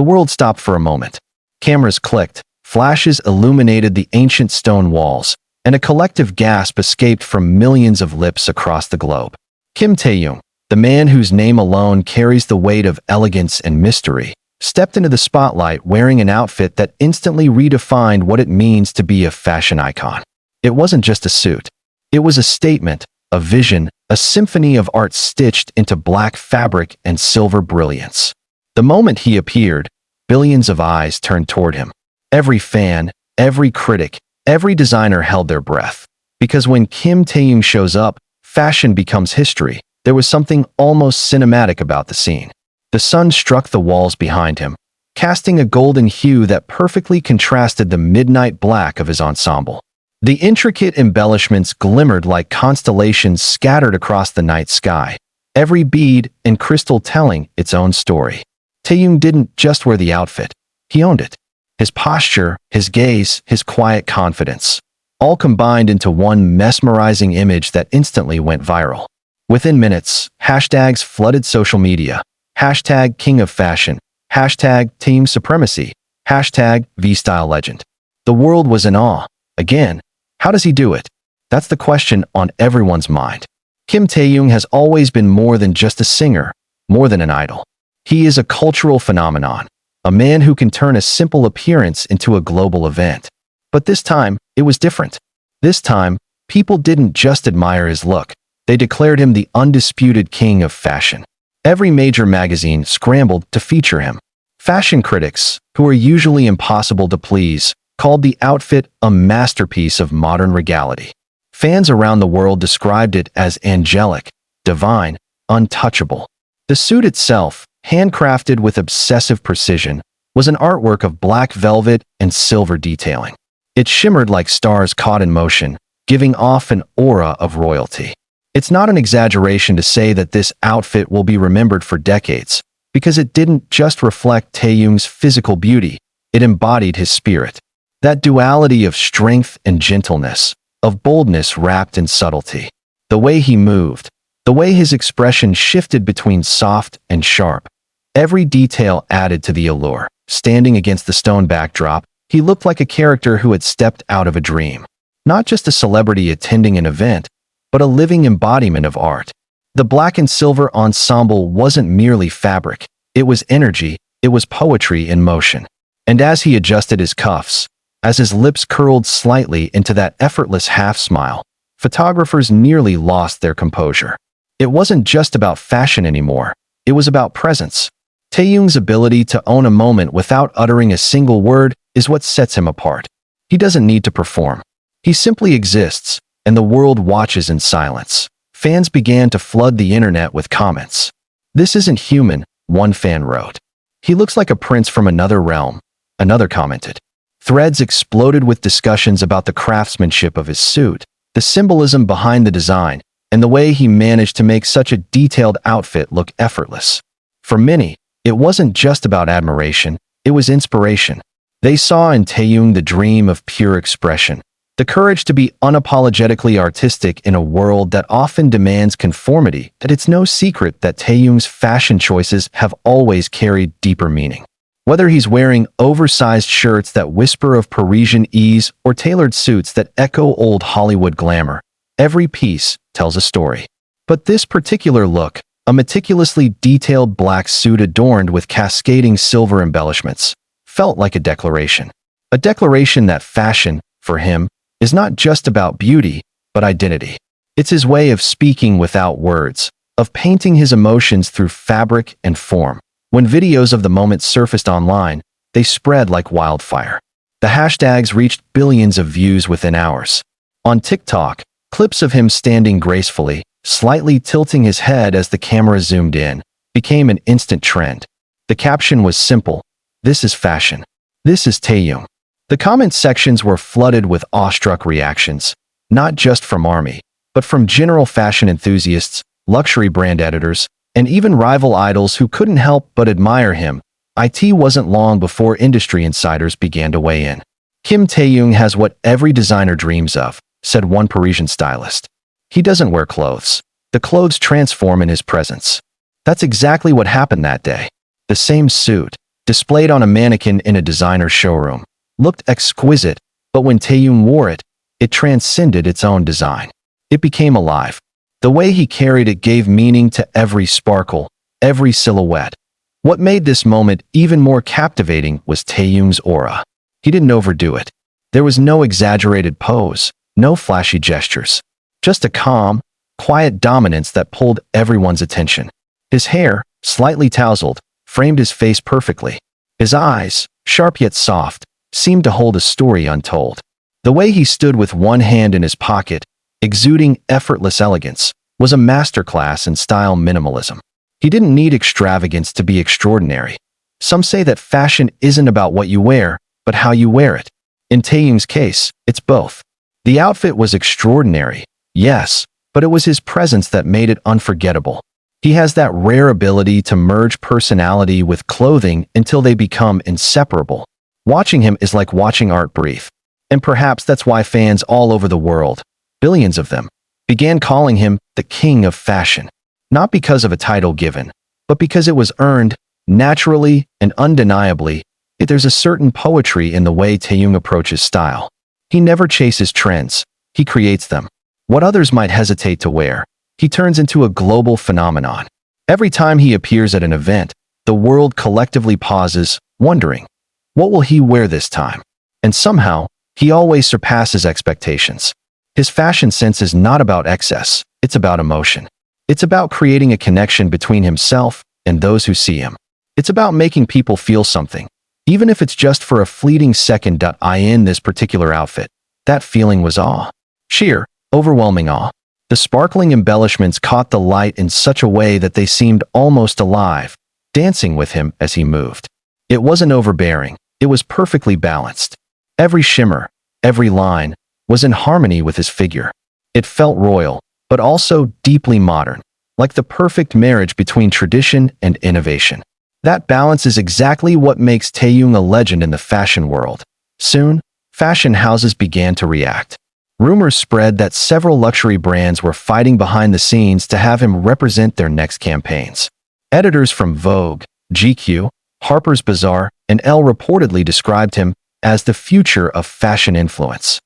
The world stopped for a moment. Cameras clicked, flashes illuminated the ancient stone walls, and a collective gasp escaped from millions of lips across the globe. Kim Taehyung, the man whose name alone carries the weight of elegance and mystery, stepped into the spotlight wearing an outfit that instantly redefined what it means to be a fashion icon. It wasn't just a suit. It was a statement, a vision, a symphony of art stitched into black fabric and silver brilliance. The moment he appeared, billions of eyes turned toward him. Every fan, every critic, every designer held their breath. Because when Kim Taehyung shows up, fashion becomes history. There was something almost cinematic about the scene. The sun struck the walls behind him, casting a golden hue that perfectly contrasted the midnight black of his ensemble. The intricate embellishments glimmered like constellations scattered across the night sky, every bead and crystal telling its own story. Taehyung didn't just wear the outfit, he owned it. His posture, his gaze, his quiet confidence, all combined into one mesmerizing image that instantly went viral. Within minutes, hashtags flooded social media. Hashtag King of Fashion, hashtag Team Supremacy, hashtag V-Style Legend. The world was in awe. Again, how does he do it? That's the question on everyone's mind. Kim Taehyung has always been more than just a singer, more than an idol. He is a cultural phenomenon, a man who can turn a simple appearance into a global event. But this time, it was different. This time, people didn't just admire his look, they declared him the undisputed king of fashion. Every major magazine scrambled to feature him. Fashion critics, who are usually impossible to please, called the outfit a masterpiece of modern regality. Fans around the world described it as angelic, divine, untouchable. The suit itself, handcrafted with obsessive precision, was an artwork of black velvet and silver detailing. It shimmered like stars caught in motion, giving off an aura of royalty. It's not an exaggeration to say that this outfit will be remembered for decades, because it didn't just reflect Taehyung's physical beauty, it embodied his spirit. That duality of strength and gentleness, of boldness wrapped in subtlety. The way he moved, the way his expression shifted between soft and sharp. Every detail added to the allure. Standing against the stone backdrop, he looked like a character who had stepped out of a dream. Not just a celebrity attending an event, but a living embodiment of art. The black and silver ensemble wasn't merely fabric, it was energy, it was poetry in motion. And as he adjusted his cuffs, as his lips curled slightly into that effortless half-smile, photographers nearly lost their composure. It wasn't just about fashion anymore, it was about presence. Taehyung's ability to own a moment without uttering a single word is what sets him apart. He doesn't need to perform. He simply exists, and the world watches in silence. Fans began to flood the internet with comments. "This isn't human," one fan wrote. "He looks like a prince from another realm," another commented. Threads exploded with discussions about the craftsmanship of his suit, the symbolism behind the design, and the way he managed to make such a detailed outfit look effortless. For many, it wasn't just about admiration, it was inspiration. They saw in Taehyung the dream of pure expression, the courage to be unapologetically artistic in a world that often demands conformity, and it's no secret that Taehyung's fashion choices have always carried deeper meaning. Whether he's wearing oversized shirts that whisper of Parisian ease or tailored suits that echo old Hollywood glamour, every piece tells a story. But this particular look, a meticulously detailed black suit adorned with cascading silver embellishments, felt like a declaration. A declaration that fashion, for him, is not just about beauty, but identity. It's his way of speaking without words, of painting his emotions through fabric and form. When videos of the moment surfaced online, they spread like wildfire. The hashtags reached billions of views within hours. On TikTok, clips of him standing gracefully, slightly tilting his head as the camera zoomed in, became an instant trend. The caption was simple: "This is fashion. This is Taehyung." The comment sections were flooded with awestruck reactions, not just from ARMY, but from general fashion enthusiasts, luxury brand editors, and even rival idols who couldn't help but admire him. It wasn't long before industry insiders began to weigh in. "Kim Taehyung has what every designer dreams of," said one Parisian stylist. "He doesn't wear clothes. The clothes transform in his presence." That's exactly what happened that day. The same suit, displayed on a mannequin in a designer showroom, looked exquisite, but when Taehyung wore it, it transcended its own design. It became alive. The way he carried it gave meaning to every sparkle, every silhouette. What made this moment even more captivating was Taehyung's aura. He didn't overdo it. There was no exaggerated pose, no flashy gestures. Just a calm, quiet dominance that pulled everyone's attention. His hair, slightly tousled, framed his face perfectly. His eyes, sharp yet soft, seemed to hold a story untold. The way he stood with one hand in his pocket, exuding effortless elegance, was a masterclass in style minimalism. He didn't need extravagance to be extraordinary. Some say that fashion isn't about what you wear, but how you wear it. In Taehyung's case, it's both. The outfit was extraordinary, yes, but it was his presence that made it unforgettable. He has that rare ability to merge personality with clothing until they become inseparable. Watching him is like watching art breathe. And perhaps that's why fans all over the world, billions of them, began calling him the king of fashion. Not because of a title given, but because it was earned, naturally and undeniably. There's a certain poetry in the way Taehyung approaches style. He never chases trends, he creates them. What others might hesitate to wear, he turns into a global phenomenon. Every time he appears at an event, the world collectively pauses, wondering, what will he wear this time? And somehow, he always surpasses expectations. His fashion sense is not about excess, it's about emotion. It's about creating a connection between himself and those who see him. It's about making people feel something, even if it's just for a fleeting second. In this particular outfit, that feeling was awe. Sheer, overwhelming awe. The sparkling embellishments caught the light in such a way that they seemed almost alive, dancing with him as he moved. It wasn't overbearing, it was perfectly balanced. Every shimmer, every line, was in harmony with his figure. It felt royal, but also deeply modern, like the perfect marriage between tradition and innovation. That balance is exactly what makes Taehyung a legend in the fashion world. Soon, fashion houses began to react. Rumors spread that several luxury brands were fighting behind the scenes to have him represent their next campaigns. Editors from Vogue, GQ, Harper's Bazaar, and Elle reportedly described him as the future of fashion influence.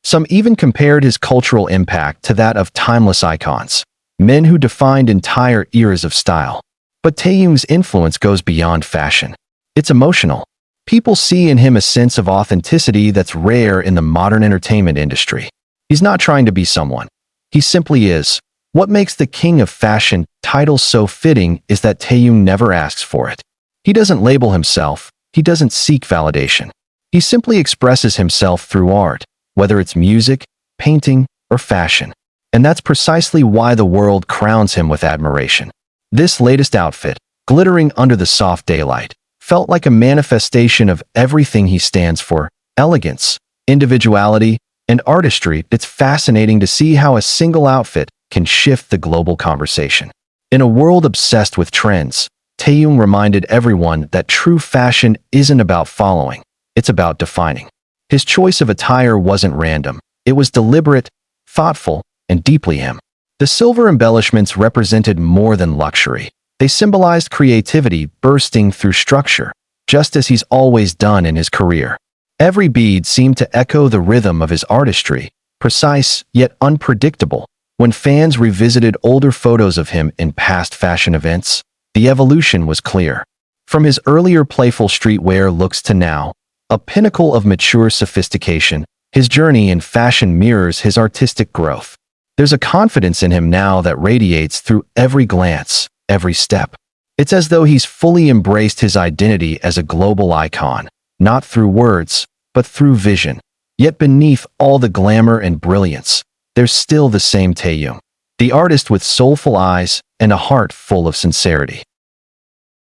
Some even compared his cultural impact to that of timeless icons, men who defined entire eras of style. But Taehyung's influence goes beyond fashion. It's emotional. People see in him a sense of authenticity that's rare in the modern entertainment industry. He's not trying to be someone. He simply is. What makes the king of fashion title so fitting is that Taehyung never asks for it. He doesn't label himself. He doesn't seek validation. He simply expresses himself through art, whether it's music, painting, or fashion. And that's precisely why the world crowns him with admiration. This latest outfit, glittering under the soft daylight, felt like a manifestation of everything he stands for: elegance, individuality, and artistry. It's fascinating to see how a single outfit can shift the global conversation. In a world obsessed with trends, Taehyung reminded everyone that true fashion isn't about following, it's about defining. His choice of attire wasn't random. It was deliberate, thoughtful, and deeply him. The silver embellishments represented more than luxury. They symbolized creativity bursting through structure, just as he's always done in his career. Every bead seemed to echo the rhythm of his artistry, precise yet unpredictable. When fans revisited older photos of him in past fashion events, the evolution was clear. From his earlier playful streetwear looks to now, a pinnacle of mature sophistication, his journey in fashion mirrors his artistic growth. There's a confidence in him now that radiates through every glance, every step. It's as though he's fully embraced his identity as a global icon, not through words, but through vision. Yet beneath all the glamour and brilliance, there's still the same Taehyung, the artist with soulful eyes and a heart full of sincerity.